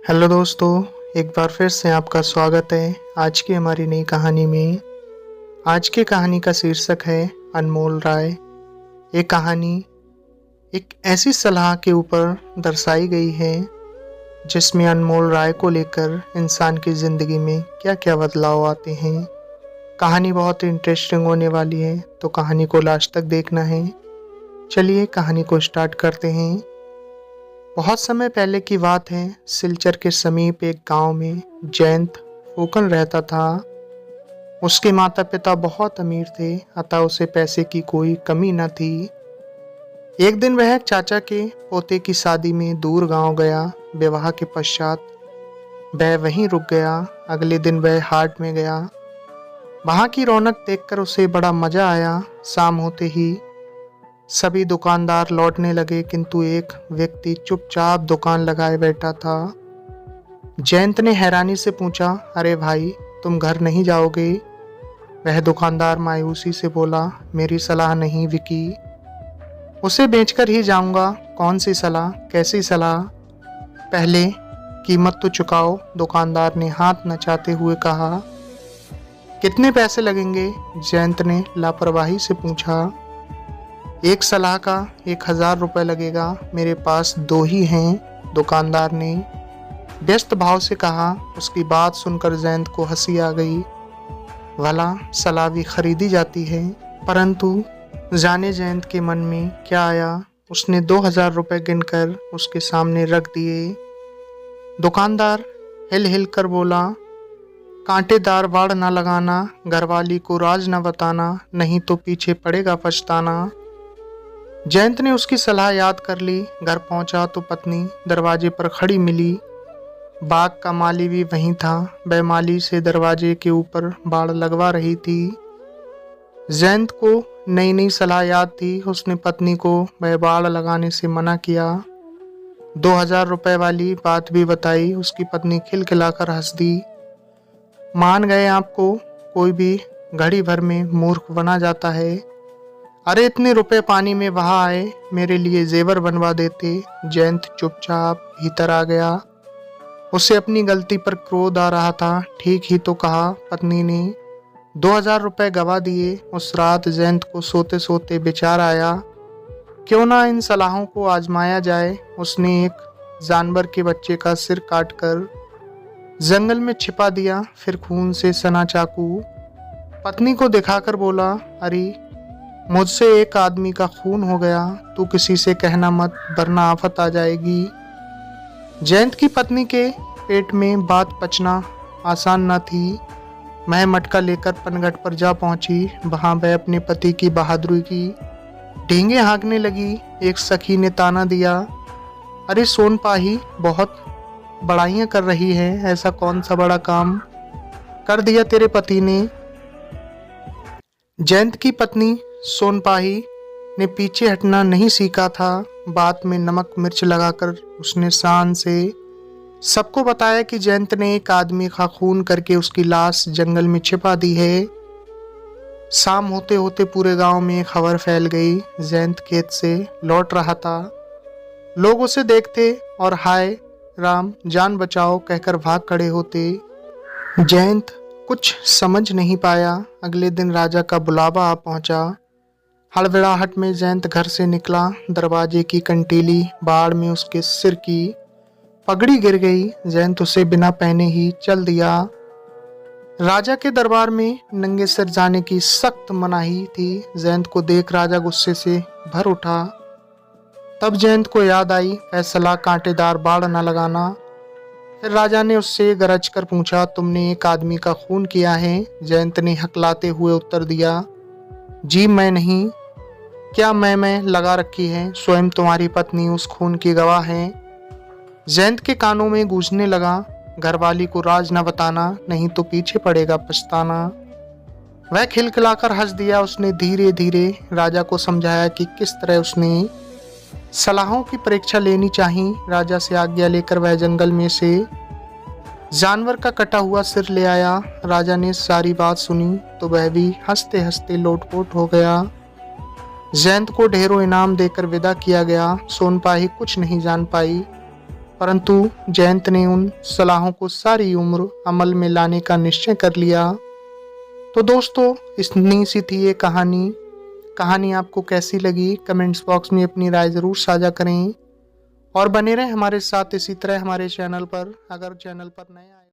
Hello दोस्तों, एक बार फिर से आपका स्वागत है आज की हमारी नई कहानी में। आज की कहानी का शीर्षक है अनमोल राय। ये कहानी एक ऐसी सलाह के ऊपर दर्शाई गई है जिसमें अनमोल राय को लेकर इंसान की ज़िंदगी में क्या क्या बदलाव आते हैं। कहानी बहुत इंटरेस्टिंग होने वाली है, तो कहानी को लास्ट तक देखना है। चलिए कहानी को स्टार्ट करते हैं। बहुत समय पहले की बात है। सिलचर के समीप एक गांव में जयंत फूकन रहता था। उसके माता पिता बहुत अमीर थे, अतः उसे पैसे की कोई कमी न थी। एक दिन वह चाचा के पोते की शादी में दूर गांव गया। विवाह के पश्चात वह वहीं रुक गया। अगले दिन वह हाट में गया। वहां की रौनक देखकर उसे बड़ा मजा आया। शाम होते ही सभी दुकानदार लौटने लगे, किंतु एक व्यक्ति चुपचाप दुकान लगाए बैठा था। जयंत ने हैरानी से पूछा, अरे भाई, तुम घर नहीं जाओगे? वह दुकानदार मायूसी से बोला, मेरी सलाह नहीं बिकी, उसे बेचकर ही जाऊंगा। कौन सी सलाह? कैसी सलाह? पहले कीमत तो चुकाओ। दुकानदार ने हाथ नचाते हुए कहा। कितने पैसे लगेंगे? जयंत ने लापरवाही से पूछा। एक सलाह का 1000 रुपये लगेगा, मेरे पास 2 ही हैं, दुकानदार ने व्यस्त भाव से कहा। उसकी बात सुनकर जयंत को हंसी आ गई। भला सलाह भी खरीदी जाती है? परंतु जाने जयंत के मन में क्या आया। उसने 2000 रुपये गिनकर उसके सामने रख दिए। दुकानदार हिल हिल कर बोला, कांटेदार बाड़ ना लगाना, घरवाली को राज न बताना, नहीं तो पीछे पड़ेगा पछताना। जयंत ने उसकी सलाह याद कर ली। घर पहुंचा तो पत्नी दरवाजे पर खड़ी मिली। बाग का माली भी वहीं था। वह माली से दरवाजे के ऊपर बाड़ लगवा रही थी। जयंत को नई नई सलाह याद थी। उसने पत्नी को वह बाड़ लगाने से मना किया। 2000 रुपये वाली बात भी बताई। उसकी पत्नी खिलखिलाकर हंस दी। मान गए आपको, कोई भी घड़ी भर में मूर्ख बना जाता है। अरे इतने रुपए पानी में बहा आए, मेरे लिए जेवर बनवा देते। जयंत चुपचाप भीतर आ गया। उसे अपनी गलती पर क्रोध आ रहा था। ठीक ही तो कहा पत्नी ने। 2000 रुपये गवा दिए। उस रात जयंत को सोते सोते विचार आया, क्यों ना इन सलाहों को आजमाया जाए। उसने एक जानवर के बच्चे का सिर काटकर जंगल में छिपा दिया, फिर खून से सना चाकू पत्नी को दिखाकर बोला, अरे मुझसे एक आदमी का खून हो गया, तू किसी से कहना मत, वरना आफत आ जाएगी। जयंत की पत्नी के पेट में बात पचना आसान न थी। वह मटका लेकर पनघट पर जा पहुंची। वहां वह अपने पति की बहादुरी की ढींगे हाँकने लगी। एक सखी ने ताना दिया, अरे सोनपाही, बहुत बड़ाइयां कर रही है, ऐसा कौन सा बड़ा काम कर दिया तेरे पति ने? जयंत की पत्नी सोनपाही ने पीछे हटना नहीं सीखा था। बात में नमक मिर्च लगाकर उसने शान से सबको बताया कि जयंत ने एक आदमी का खून करके उसकी लाश जंगल में छिपा दी है। शाम होते होते पूरे गांव में खबर फैल गई। जयंत खेत से लौट रहा था। लोग उसे देखते और हाय राम, जान बचाओ कहकर भाग खड़े होते। जयंत कुछ समझ नहीं पाया। अगले दिन राजा का बुलावा आ पहुंचा। हड़बड़ाहट में जयंत घर से निकला। दरवाजे की कंटीली बाड़ में उसके सिर की पगड़ी गिर गई। जयंत उसे बिना पहने ही चल दिया। राजा के दरबार में नंगे सिर जाने की सख्त मनाही थी। जयंत को देख राजा गुस्से से भर उठा। तब जयंत को याद आई, फैसला कांटेदार बाड़ न लगाना। फिर राजा ने उससे गरज कर पूछा, तुमने एक आदमी का खून किया है? जयंत ने हकलाते हुए उत्तर दिया, जी मैं नहीं। क्या मैं लगा रखी है? स्वयं तुम्हारी पत्नी उस खून की गवाह है। जयंत के कानों में गूंजने लगा, घरवाली को राज न बताना, नहीं तो पीछे पड़ेगा पछताना। वह खिलखिलाकर हंस दिया। उसने धीरे धीरे राजा को समझाया कि किस तरह उसने सलाहों की परीक्षा लेनी चाहिए। राजा से आज्ञा लेकर वह जंगल में से जानवर का कटा हुआ सिर ले आया। राजा ने सारी बात सुनी तो वह भी हंसते हंसते लोटपोट हो गया। जयंत को ढेरों इनाम देकर विदा किया गया। सोनपाही कुछ नहीं जान पाई। परंतु जयंत ने उन सलाहों को सारी उम्र अमल में लाने का निश्चय कर लिया। तो दोस्तों, इतनी सी थी ये कहानी आपको कैसी लगी कमेंट्स बॉक्स में अपनी राय ज़रूर साझा करें और बने रहें हमारे साथ इसी तरह हमारे चैनल पर। अगर चैनल पर नए आए